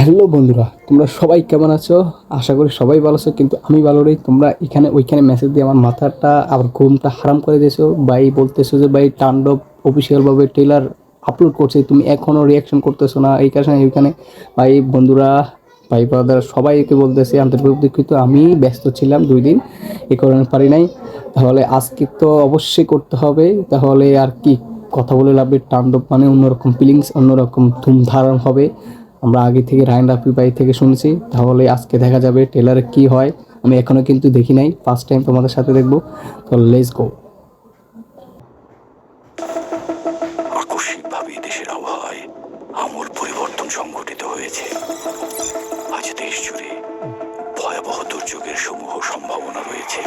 Hello বন্ধুরা, তোমরা সবাই কেমন আছো? আশা করি সবাই ভালো আছো, কিন্তু আমি ভালো নেই। তোমরা এখানে ওইখানে মেসেজ দিয়ে আমার মাথাটা আবার ঘুমটা হারাম করে দিয়েছো। ভাই বলতেছো যে ভাই তাণ্ডব অফিসিয়ালভাবে ট্রেলার আপলোড করছে, তুমি এখনও রিয়াকশন করতেছো না। এই কারণে ওইখানে ভাই বন্ধুরা, ভাই ব্রাদার সবাইকে বলতেছি আন্তরিক দুঃখিত, আমি ব্যস্ত ছিলাম 2 দিন, এই কারণে পারি নাই। তাহলে আজকে তো অবশ্যই করতে হবে। তাহলে আর কি কথা বলে লাভ? তাণ্ডব মানে অন্যরকম ফিলিংস, অন্যরকম ধুমধারণ হবে। আমরা আগে থেকে রায়হান রাফি ভাই থেকে শুনছি, তাহলে আজকে দেখা যাবে ট্রেলারে কি হয়। আমি এখনো কিন্তু দেখি নাই, ফার্স্ট টাইম তোমাদের সাথে দেখবো। তো লেটস গো। আকস্মিকভাবে দেশের আবহাওয়ায় আমূল পরিবর্তন সংঘটিত হয়েছে। আজ দেশ জুড়ে ভয়াবহ দুর্যোগের সমূহ সম্ভাবনা রয়েছে।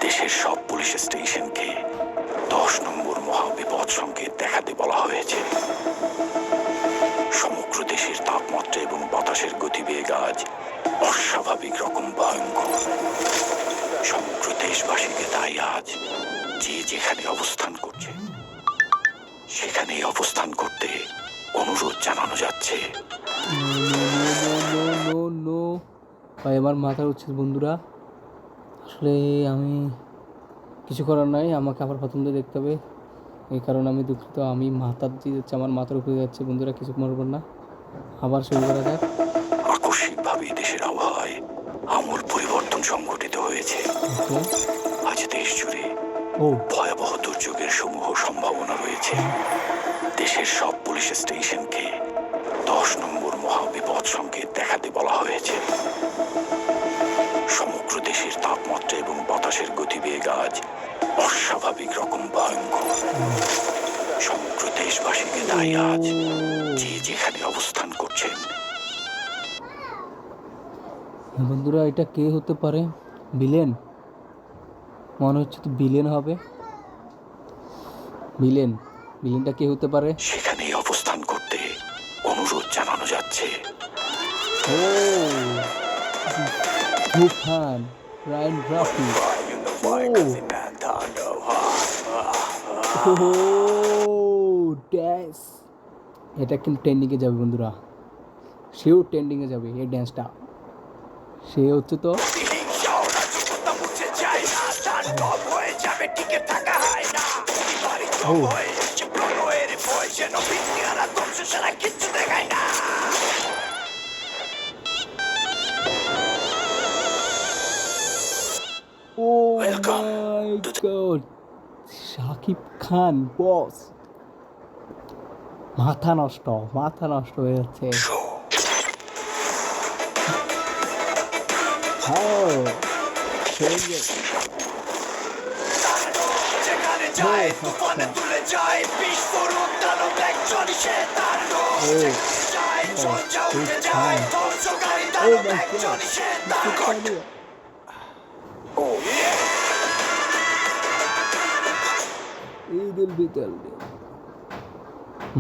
দেশের সব পুলিশ স্টেশনকে 10 নম্বর মহাবিপদ সংকেত দেখাতে বলা হয়েছে। সমগ্র দেশের তাপমাত্রা এবং বাতাসের গতিবেগ আজ অস্বাভাবিক রকম ভয়ঙ্কর। সমগ্র দেশবাসীকে তাই আজ যে যেখানে অবস্থান করছে সেখানেই অবস্থান করতে অনুরোধ জানানো যাচ্ছে। নো, ভাই আমার মাথা উঠছে বন্ধুরা। আসলে আমি কিছু করার নাই, আমাকে আবার প্রথম দিয়ে দেখতে হবে। এই কারণে আমি দুঃখিত, আমি মাথার দিয়ে যাচ্ছে, আমার মাথার উপরে যাচ্ছে বন্ধুরা। কিছু করবেন না, আবার শুরু করা যাক। আকস্মিকভাবে দেশের আবহাওয়ায় আমূল পরিবর্তন সংঘটিত হয়েছে। আজ দেশ জুড়ে ভয়াবহ দুর্যোগের সমূহ সম্ভাবনা রয়েছে। দেশের সব পুলিশ স্টেশনকে 10 নম্বর মহাবিপদ সংকেত দেখাতে বলা হয়েছে। সমগ্র দেশের তাপমাত্রা এবং বাতাসের গতিবেগ আজ অস্বাভাবিক রকম ভয়ঙ্কর। সমগ্র দেশবাসীকে তাই আজ যে যেখানে অবস্থান করছেন। বন্ধুরা, এটা কে হতে পারে? ভিলেন মনে হচ্ছে, তো ভিলেন হবে। ভিলেনটা কে হতে পারে? সেখানেই অবস্থান করতে অনুরোধ জানানো যাচ্ছে। তুফান, রায়হান রাফি। ড্যান্স, এটা কিন্তু ট্রেন্ডিংয়ে যাবে বন্ধুরা, সেও ট্রেন্ডিংয়ে যাবে এই ড্যান্সটা। সে হচ্ছে তো শাকিব খান বস। মাথা নষ্ট হয়ে যাচ্ছে।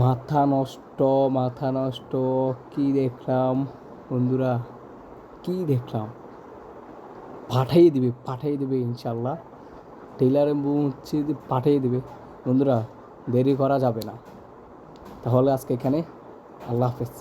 মাথা নষ্ট, কি দেখলাম বন্ধুরা, কি দেখলাম। পাঠিয়ে দিবে ইনশাল্লাহ। ট্রেলারে হচ্ছে যে পাঠিয়ে দিবে বন্ধুরা, দেরি করা যাবে না। তাহলে আজকে এখানে আল্লাহ হাফেজ।